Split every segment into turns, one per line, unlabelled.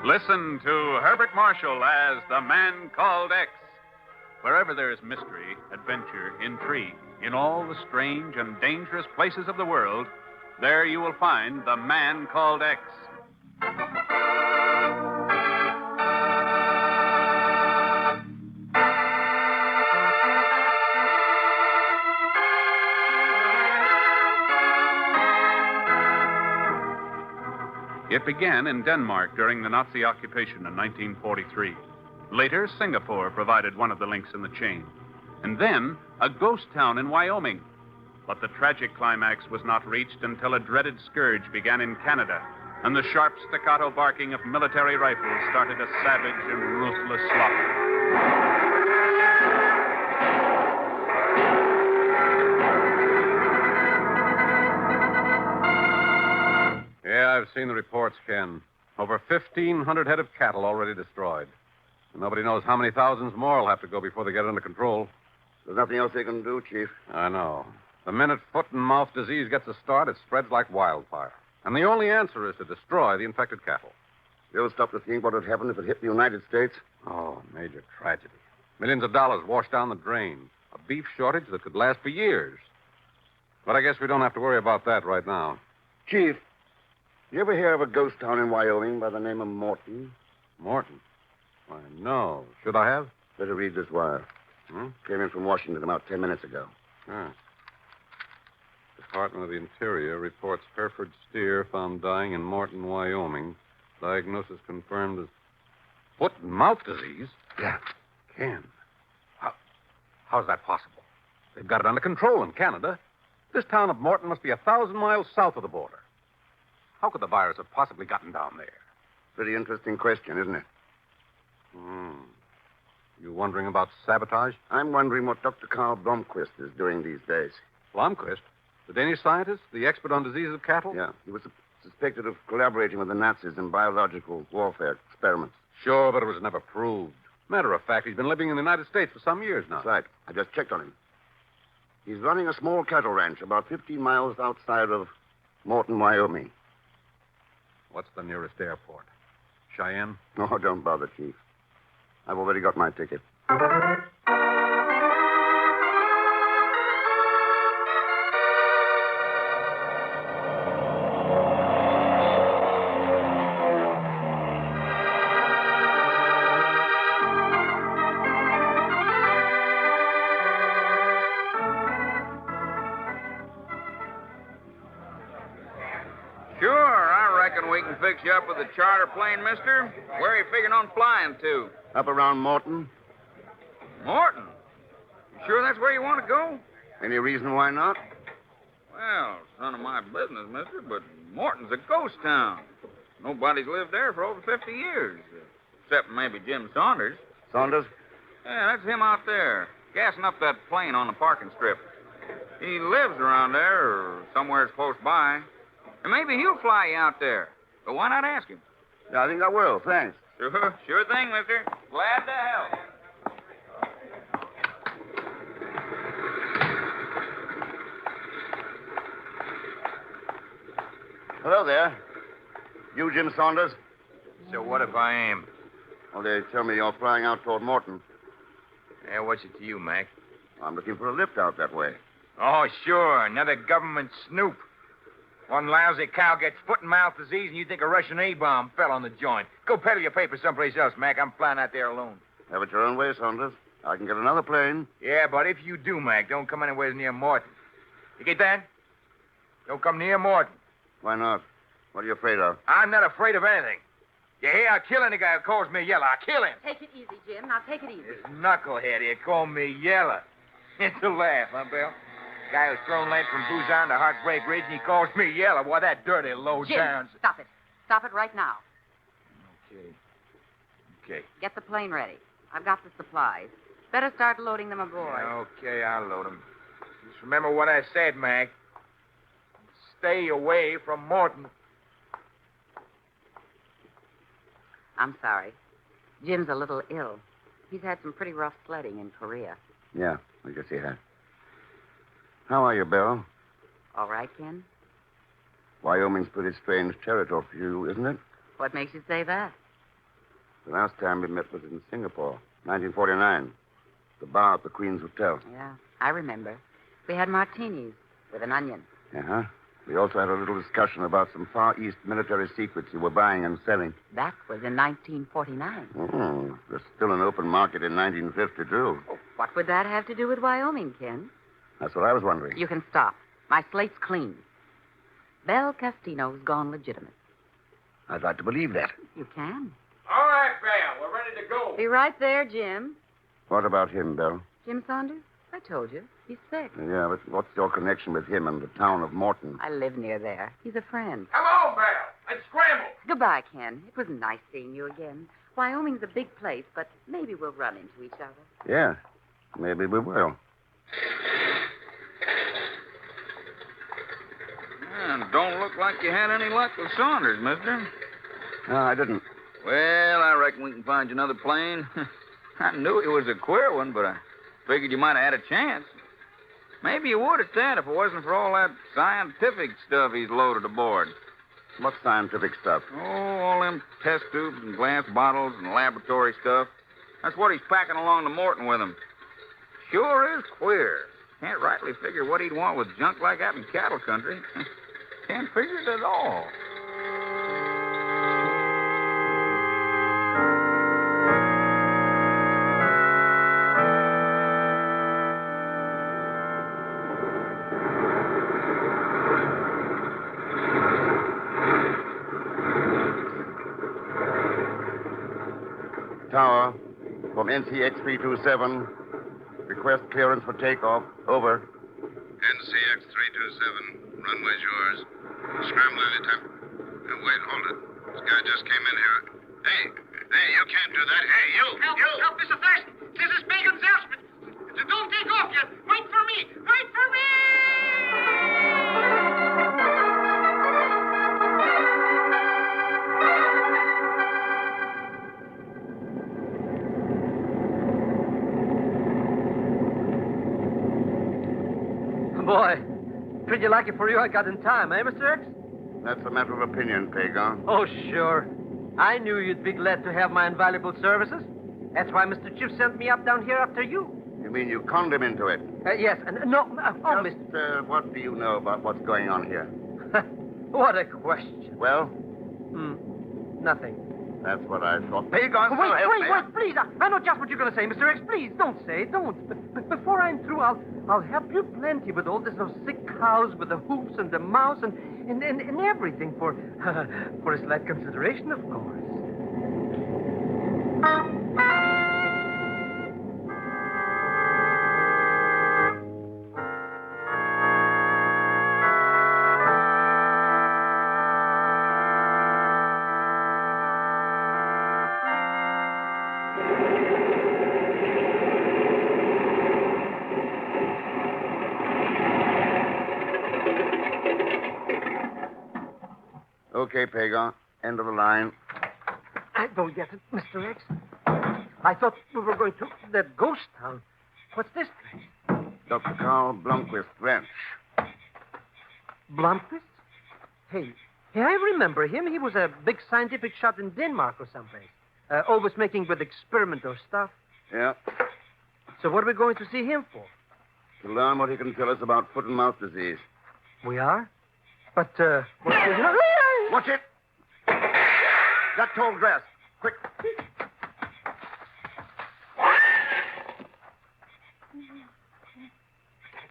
Listen to Herbert Marshall as the Man Called X. Wherever there is mystery, adventure, intrigue, in all the strange and dangerous places of the world, there you will find the Man Called X. It began in Denmark during the Nazi occupation in 1943. Later, Singapore provided one of the links in the chain. And then, a ghost town in Wyoming. But the tragic climax was not reached until a dreaded scourge began in Canada, and the sharp staccato barking of military rifles started a savage and ruthless slaughter.
Yeah, I've seen the reports, Ken. Over 1,500 head of cattle already destroyed. And nobody knows how many thousands more will have to go before they get under control.
There's nothing else they can do, Chief.
I know. The minute foot and mouth disease gets a start, it spreads like wildfire. And the only answer is to destroy the infected cattle.
You ever stop to think what would happen if it hit the United States?
Oh, major tragedy. Millions of dollars washed down the drain. A beef shortage that could last for years. But I guess we don't have to worry about that right now.
Chief, you ever hear of a ghost town in Wyoming by the name of Morton?
Morton? Why, no. Should I have?
Better read this wire. Came in from Washington about 10 minutes ago.
Ah. Department of the Interior reports Hereford steer found dying in Morton, Wyoming. Diagnosis confirmed as foot and mouth disease?
Yeah.
Ken, how's that possible? They've got it under control in Canada. This town of Morton must be 1,000 miles south of the border. How could the virus have possibly gotten down there?
Pretty interesting question, isn't it?
You wondering about sabotage?
I'm wondering what Dr. Carl Blomquist is doing these days.
Blomquist? The Danish scientist? The expert on diseases of cattle?
Yeah. He was suspected of collaborating with the Nazis in biological warfare experiments.
Sure, but it was never proved. Matter of fact, he's been living in the United States for some years now.
That's right. I just checked on him. He's running a small cattle ranch about 15 miles outside of Morton, Wyoming.
What's the nearest airport? Cheyenne?
No, don't bother, Chief. I've already got my ticket.
We can fix you up with a charter plane, mister. Where are you figuring on flying to?
Up around Morton.
Morton? You sure that's where you want to go?
Any reason why not?
Well, it's none of my business, mister, but Morton's a ghost town. Nobody's lived there for over 50 years, except maybe Jim Saunders.
Saunders?
Yeah, that's him out there, gassing up that plane on the parking strip. He lives around there or somewhere close by. And maybe he'll fly you out there. But why not ask him?
Yeah, I think I will. Thanks.
Sure thing, mister. Glad to help.
Hello there. You Jim Saunders?
So what if I am?
Well, they tell me you're flying out toward Morton.
Yeah, what's it to you, Mac?
I'm looking for a lift out that way.
Oh, sure. Another government snoop. One lousy cow gets foot and mouth disease, and you think a Russian A-bomb fell on the joint. Go peddle your paper someplace else, Mac. I'm flying out there alone.
Have it your own way, Saunders. I can get another plane.
Yeah, but if you do, Mac, don't come anywhere near Morton. You get that? Don't come near Morton.
Why not? What are you afraid of?
I'm not afraid of anything. You hear? I'll kill any guy who calls me Yellow. I'll kill him.
Take it easy, Jim. Now take it easy.
This knucklehead here called me Yellow. It's a laugh, huh, Bill? Guy who's thrown lead from Busan to Heartbreak Ridge, and he calls me Yellow. Why, that dirty low
Jim,
down.
stop it. Stop it right now.
Okay.
Get the plane ready. I've got the supplies. Better start loading them aboard.
Okay, I'll load them. Just remember what I said, Mac. Stay away from Morton.
I'm sorry. Jim's a little ill. He's had some pretty rough sledding in Korea.
Yeah, I guess he has. How are you, Bill?
All right, Ken?
Wyoming's pretty strange territory for you, isn't it?
What makes you say that?
The last time we met was in Singapore, 1949. The bar at the Queen's Hotel.
Yeah, I remember. We had martinis with an onion.
Uh-huh. We also had a little discussion about some Far East military secrets you were buying and selling.
That was in 1949.
There's still an open market in 1952.
What would that have to do with Wyoming, Ken?
That's what I was wondering.
You can stop. My slate's clean. Belle Castino's gone legitimate.
I'd like to believe that.
You can.
All right, Belle. We're ready to go.
Be right there, Jim.
What about him, Belle?
Jim Saunders? I told you. He's sick.
Yeah, but what's your connection with him and the town of Morton?
I live near there. He's a friend.
Come on, Belle. Let's scramble.
Goodbye, Ken. It was nice seeing you again. Wyoming's a big place, but maybe we'll run into each other.
Yeah, maybe we will.
Man, don't look like you had any luck with Saunders, mister.
No, I didn't.
Well, I reckon we can find you another plane. I knew he was a queer one, but I figured you might have had a chance. Maybe you would at that if it wasn't for all that scientific stuff he's loaded aboard.
What scientific stuff?
Oh, all them test tubes and glass bottles and laboratory stuff. That's what he's packing along to Morton with him. Sure is queer. Can't rightly figure what he'd want with junk like that in cattle country. Can't figure it at all.
Tower, from NCX 327. Request clearance for takeoff. Over.
NCX 327. Runway's yours. Scramble anytime. Wait, hold it. This guy just came in here. Hey, you can't do that. Hey, you!
Help, Mr. Thurston. This is Bacon's Elspeth. Don't take off yet. Wait for me. Wait for me!
Boy, pretty lucky for you I got in time, eh, Mr. X?
That's a matter of opinion, Pagon.
Oh, sure. I knew you'd be glad to have my invaluable services. That's why Mr. Chief sent me up down here after you.
You mean you conned him into it?
Yes, and no, Mr.
What do you know about what's going on here?
What a question.
Well,
Nothing.
that's what I thought. Pagon,
Wait, please. I know just what you're going to say, Mr. X. Please, don't say it. Don't. Before I'm through, I'll help you plenty with all this those sick cows with the hoofs and the mouths and everything for a slight consideration, of course.
Okay, Pagon. End of the line.
I don't get it, Mr. X. I thought we were going to that ghost town. What's this place?
Dr. Carl Blomquist Ranch.
Blomquist? Hey, I remember him. He was a big scientific shot in Denmark or someplace. Always making with experimental stuff.
Yeah.
So what are we going to see him for?
To learn what he can tell us about foot and mouth disease.
We are? But,
Watch it! That tall grass. Quick.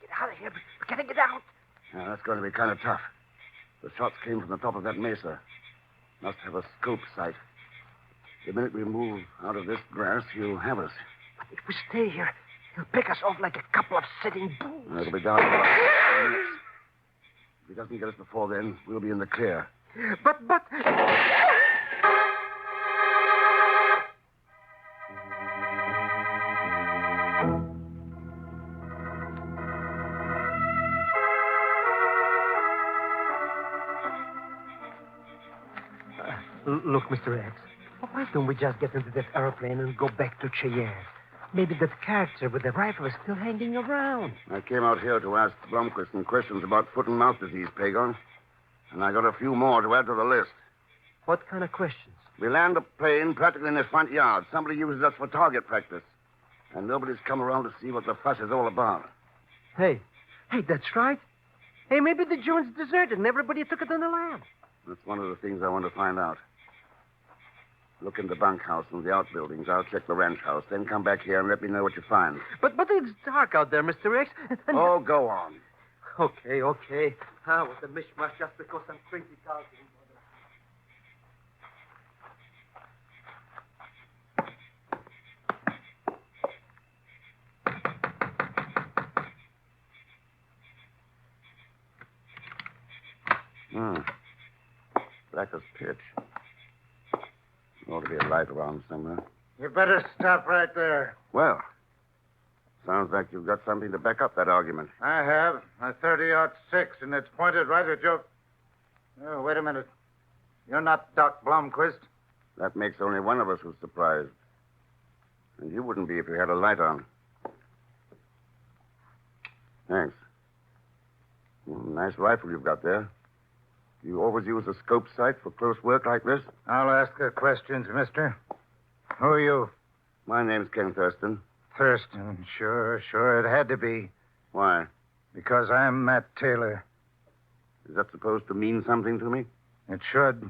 Get out of here. We gotta get out.
Now, that's going to be kind of tough. The shots came from the top of that mesa. Must have a scope sight. The minute we move out of this grass, he'll have us.
But if we stay here, he'll pick us off like a couple of sitting bulls.
It'll be down to about 10 minutes. If he doesn't get us before then, we'll be in the clear.
But... Look, Mr. X, why don't we just get into that airplane and go back to Cheyenne? Maybe that character with the rifle is still hanging around.
I came out here to ask Blomquist some questions about foot and mouth disease, Pagon. And I got a few more to add to the list.
What kind of questions?
We land a plane practically in the front yard. Somebody uses us for target practice. And nobody's come around to see what the fuss is all about.
Hey, that's right. Hey, maybe the joint's deserted and everybody took it in the lab.
That's one of the things I want to find out. Look in the bunkhouse and the outbuildings. I'll check the ranch house. Then come back here and let me know what you find.
But it's dark out there, Mr. X.
Oh, go on.
Okay. Ah, what a mishmash just because I'm crazy talking.
Black as pitch. Ought to be a light around somewhere.
You better stop right there.
Well, sounds like you've got something to back up that argument.
I have. A 30-06, and it's pointed right at your... Oh, wait a minute. You're not Doc Blomquist.
That makes only one of us who's surprised. And you wouldn't be if you had a light on. Thanks. Nice rifle you've got there. Do you always use a scope sight for close work like this?
I'll ask the questions, mister. Who are you?
My name's Ken Thurston.
Thurston. Sure. It had to be.
Why?
Because I'm Matt Taylor.
Is that supposed to mean something to me?
It should.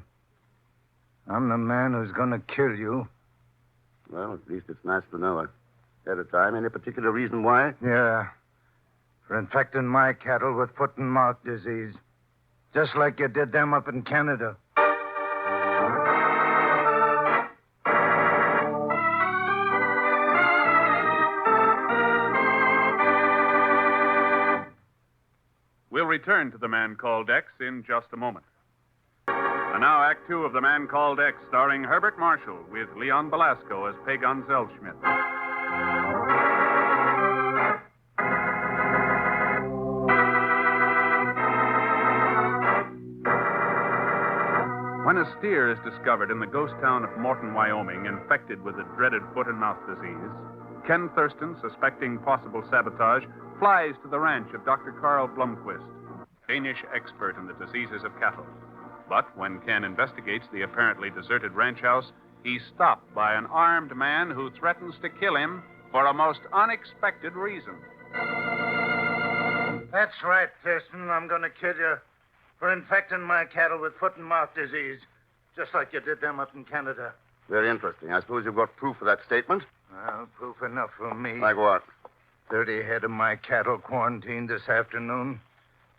I'm the man who's going to kill you.
Well, at least it's nice to know ahead of time. Any particular reason why?
Yeah. For infecting my cattle with foot and mouth disease. Just like you did them up in Canada.
We'll return to The Man Called X in just a moment. And now, Act Two of The Man Called X, starring Herbert Marshall with Leon Belasco as Pagon Zellschmidt. When a steer is discovered in the ghost town of Morton, Wyoming, infected with the dreaded foot and mouth disease, Ken Thurston, suspecting possible sabotage, flies to the ranch of Dr. Carl Blomquist, Danish expert in the diseases of cattle. But when Ken investigates the apparently deserted ranch house, he's stopped by an armed man who threatens to kill him for a most unexpected reason.
That's right, Thurston. I'm going to kill you for infecting my cattle with foot and mouth disease, just like you did them up in Canada.
Very interesting. I suppose you've got proof of that statement?
Well, proof enough for me.
Like what?
30 head of my cattle quarantined this afternoon.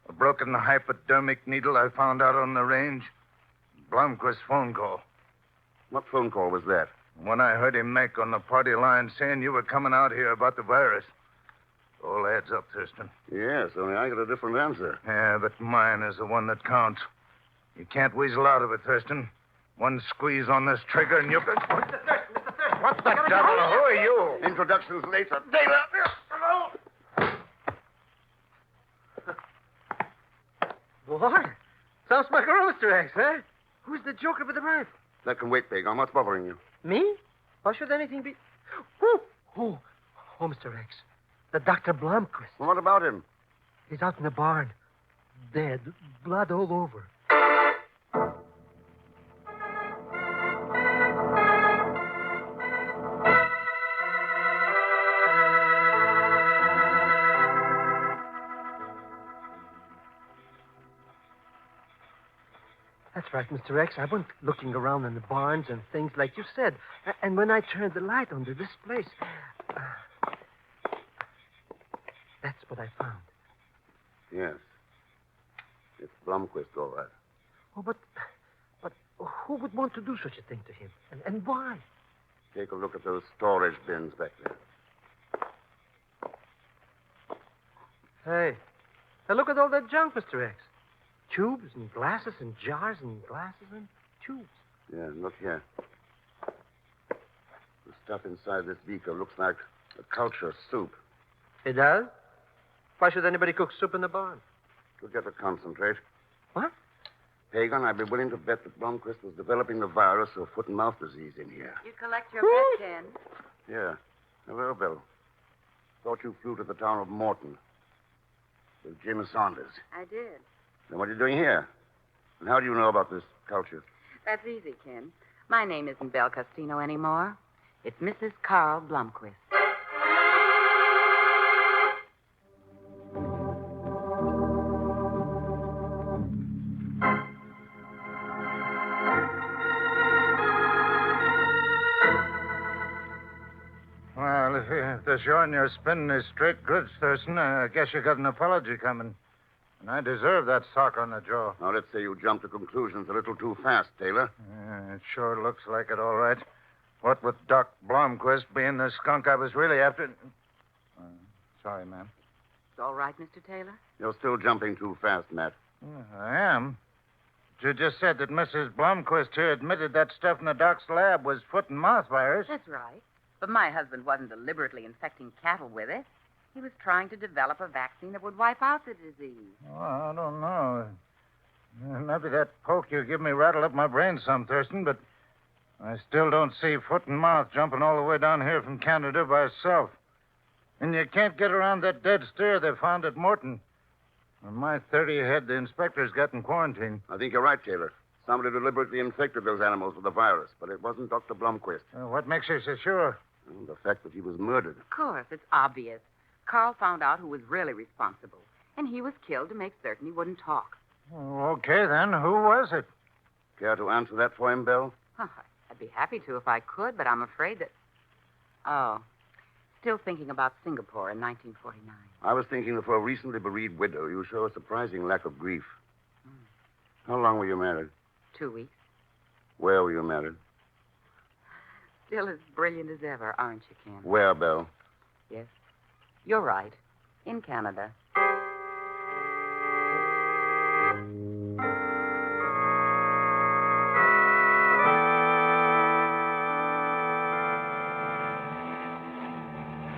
A broken hypodermic needle I found out on the range. Blomquist's phone call.
What phone call was that?
One I heard him make on the party line saying you were coming out here about the virus. All adds up, Thurston.
Yes, only I got a different answer.
Yeah, but mine is the one that counts. You can't weasel out of it, Thurston. One squeeze on this trigger and you can...
Mr. Thurston.
What the devil? Who are you?
Introductions later. Taylor!
What? Sounds like a Mr. X, huh? Who's the joker with the rifle?
That can wait, Pagon. What's bothering you?
Me? Why should anything be... Oh, Mr. X. The Dr. Blomquist.
Well, what about him?
He's out in the barn. Dead. Blood all over. That's right, Mr. X. I went looking around in the barns and things like you said. And when I turned the light onto this place... that's what I found.
Yes. It's Blomquist, all right.
Oh, but who would want to do such a thing to him? And why?
Take a look at those storage bins back there.
Hey, look at all that junk, Mr. X. Tubes and glasses and jars and glasses and tubes.
Yeah, look here. The stuff inside this beaker looks like a culture soup.
It does? Why should anybody cook soup in the barn?
To get the concentrate.
What?
Pagan, I'd be willing to bet that Blomquist was developing the virus of foot and mouth disease in here.
You collect your bet, Ken?
Yeah. Hello, Bill. Thought you flew to the town of Morton with Jim Saunders.
I did.
Then what are you doing here? And how do you know about this culture?
That's easy, Ken. My name isn't Belle Costino anymore. It's Mrs. Carl Blomquist.
Well, if they're showing you're spinning his straight goods, Thurston, I guess you got an apology coming. And I deserve that sock on the jaw.
Now, let's say you jumped to conclusions a little too fast, Taylor.
Yeah, it sure looks like it, all right. What with Doc Blomquist being the skunk I was really after... sorry, ma'am.
It's all right, Mr. Taylor?
You're still jumping too fast, Matt.
Yeah, I am. But you just said that Mrs. Blomquist here admitted that stuff in the doc's lab was foot and mouth virus.
That's right. But my husband wasn't deliberately infecting cattle with it. He was trying to develop a vaccine that would wipe out the disease.
Well, I don't know. Maybe that poke you give me rattled up my brain some, Thurston, but I still don't see foot and mouth jumping all the way down here from Canada by itself. And you can't get around that dead steer they found at Morton. On my 30 head, the inspectors got in quarantine.
I think you're right, Taylor. Somebody deliberately infected those animals with the virus, but it wasn't Dr. Blomquist.
What makes you so sure?
And the fact that he was murdered.
Of course, it's obvious. Carl found out who was really responsible, and he was killed to make certain he wouldn't talk.
Okay, then. Who was it?
Care to answer that for him, Belle?
I'd be happy to if I could, but I'm afraid that... Oh, still thinking about Singapore in 1949.
I was thinking that for a recently bereaved widow, you show a surprising lack of grief. How long were you married?
2 weeks.
Where were you married?
Still as brilliant as ever, aren't you, Ken?
Where, Belle?
Yes. You're right. In Canada.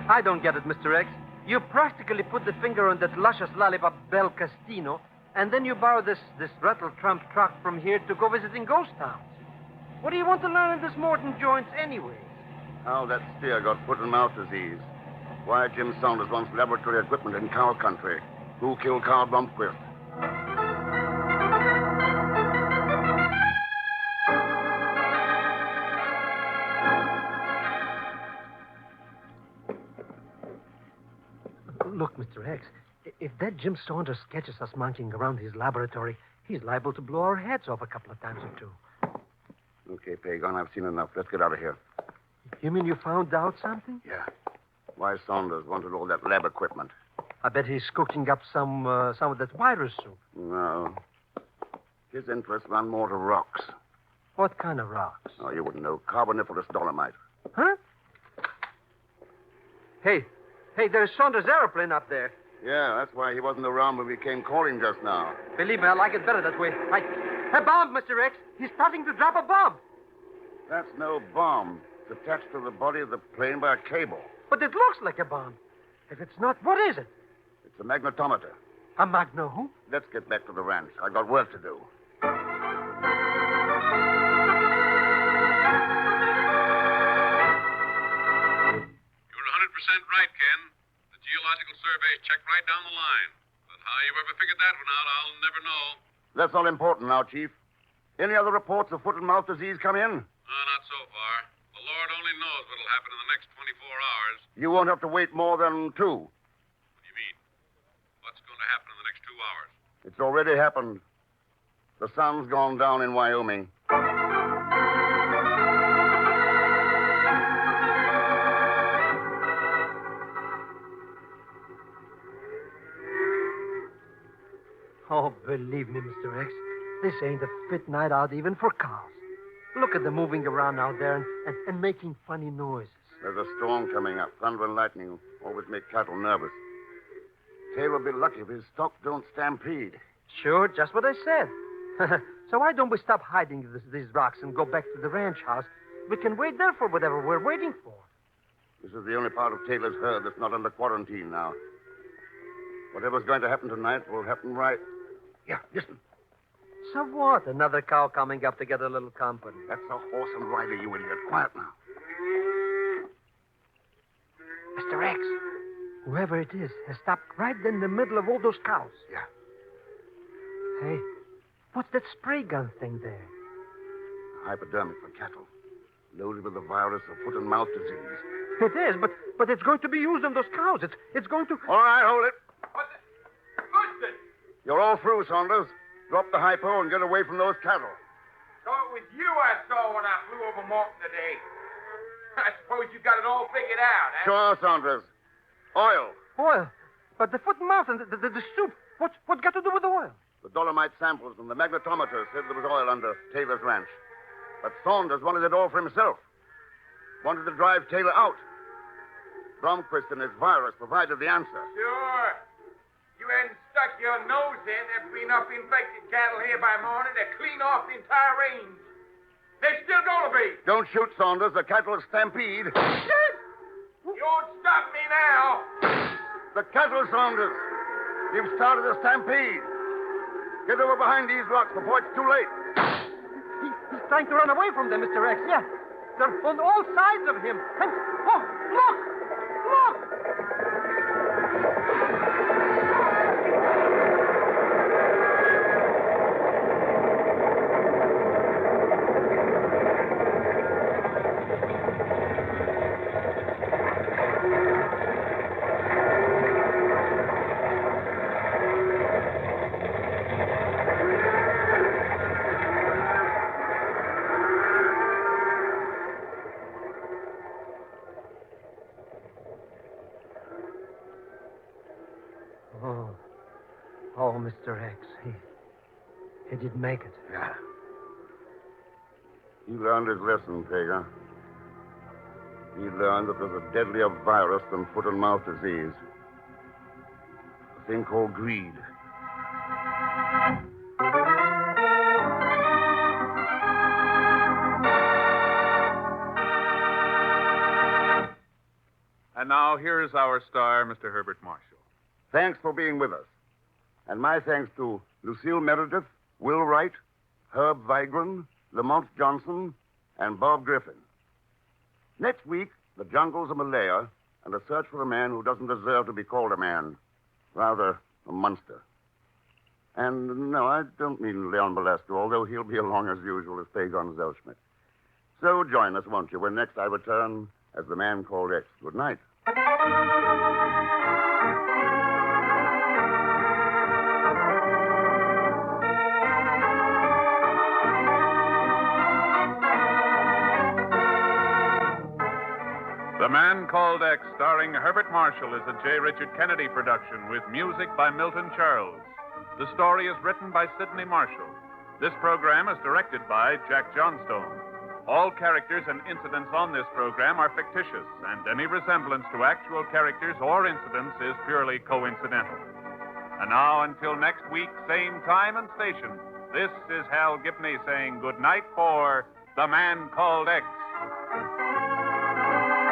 I don't get it, Mr. X. You practically put the finger on that luscious lollipop, Belle Costino, and then you borrow this rattle-trump truck from here to go visiting ghost towns. What do you want to learn in this Morton joints anyway?
How that steer got foot and mouth disease. Why Jim Saunders wants laboratory equipment in cow country. Who killed Carl Blomquist?
Look, Mr. X, if that Jim Saunders catches us monkeying around his laboratory, he's liable to blow our heads off a couple of times or two.
Okay, Pagon, I've seen enough. Let's get out of here.
You mean you found out something?
Yeah. Why Saunders wanted all that lab equipment.
I bet he's cooking up some of that virus soup.
No. His interests run more to rocks.
What kind of rocks?
Oh, you wouldn't know. Carboniferous dolomite.
Huh? Hey, there's Saunders' airplane up there.
Yeah, that's why he wasn't around when we came calling just now.
Believe me, I like it better that way. A bomb, Mr. X. He's starting to drop a bomb.
That's no bomb. It's attached to the body of the plane by a cable.
But it looks like a bomb. If it's not, what is it?
It's a magnetometer.
A magno who?
Let's get back to the ranch. I've got work to do.
You're 100% right, Ken. The geological surveys checked right down the line. But how you ever figured that one out, I'll never know.
That's all important now, Chief. Any other reports of foot and mouth disease come in?
Not so far. The Lord only knows what'll happen in the next 24 hours.
You won't have to wait more than 2.
What do you mean? What's going to happen in the next 2 hours?
It's already happened. The sun's gone down in Wyoming.
Oh, believe me, Mr. X, this ain't a fit night out even for cows. Look at them moving around out there and making funny noises.
There's a storm coming up. Thunder and lightning always make cattle nervous. Taylor will be lucky if his stock don't stampede.
Sure, just what I said. So why don't we stop hiding these rocks and go back to the ranch house? We can wait there for whatever we're waiting for.
This is the only part of Taylor's herd that's not under quarantine now. Whatever's going to happen tonight will happen right. Yeah, listen.
So what? Another cow coming up to get a little company.
That's a horse and rider, you idiot. Quiet now.
Mr. X, whoever it is has stopped right in the middle of all those cows.
Yeah.
Hey, what's that spray gun thing there?
hypodermic for cattle, loaded with the virus of foot and mouth disease.
It is, but it's going to be used on those cows. It's going to...
All right, hold it.
Houston!
You're all through, Saunders. Drop the hypo and get away from those cattle.
So it was you I saw when I flew over Morton today. I suppose you got it all figured out, eh?
Sure, Saunders. Oil.
Oil. But the foot and mouth and the soup, what's got to do with oil?
The dolomite samples and the magnetometer said there was oil under Taylor's ranch. But Saunders wanted it all for himself. Wanted to drive Taylor out. Bromquist and his virus provided the answer.
Sure. You hadn't stuck your nose in, there'd be enough infected cattle here by morning to clean off the entire range. There's still gonna be.
Don't shoot, Saunders. The cattle will stampede.
You won't stop me now.
The cattle, Saunders. You've started a stampede. Get over behind these rocks before it's too late.
He's trying to run away from them, Mr. X. Yeah. They're on all sides of him. And, oh, look! Look! Oh, Mr. X, he didn't make it.
Yeah. He learned his lesson, Tager. He learned that there's a deadlier virus than foot and mouth disease. A thing called greed.
And now, here is our star, Mr. Herbert Marshall.
Thanks for being with us. And my thanks to Lucille Meredith, Will Wright, Herb Vigran, Lamont Johnson, and Bob Griffin. Next week, the jungles of Malaya and a search for a man who doesn't deserve to be called a man. Rather, a monster. And no, I don't mean Leon Balescu, although he'll be along as usual as Pagon Zellschmidt. So join us, won't you, when next I return as the man called X. Good night.
The Man Called X, starring Herbert Marshall, is a J. Richard Kennedy production with music by Milton Charles. The story is written by Sidney Marshall. This program is directed by Jack Johnstone. All characters and incidents on this program are fictitious, and any resemblance to actual characters or incidents is purely coincidental. And now, until next week, same time and station, this is Hal Gibney saying good night for The Man Called X.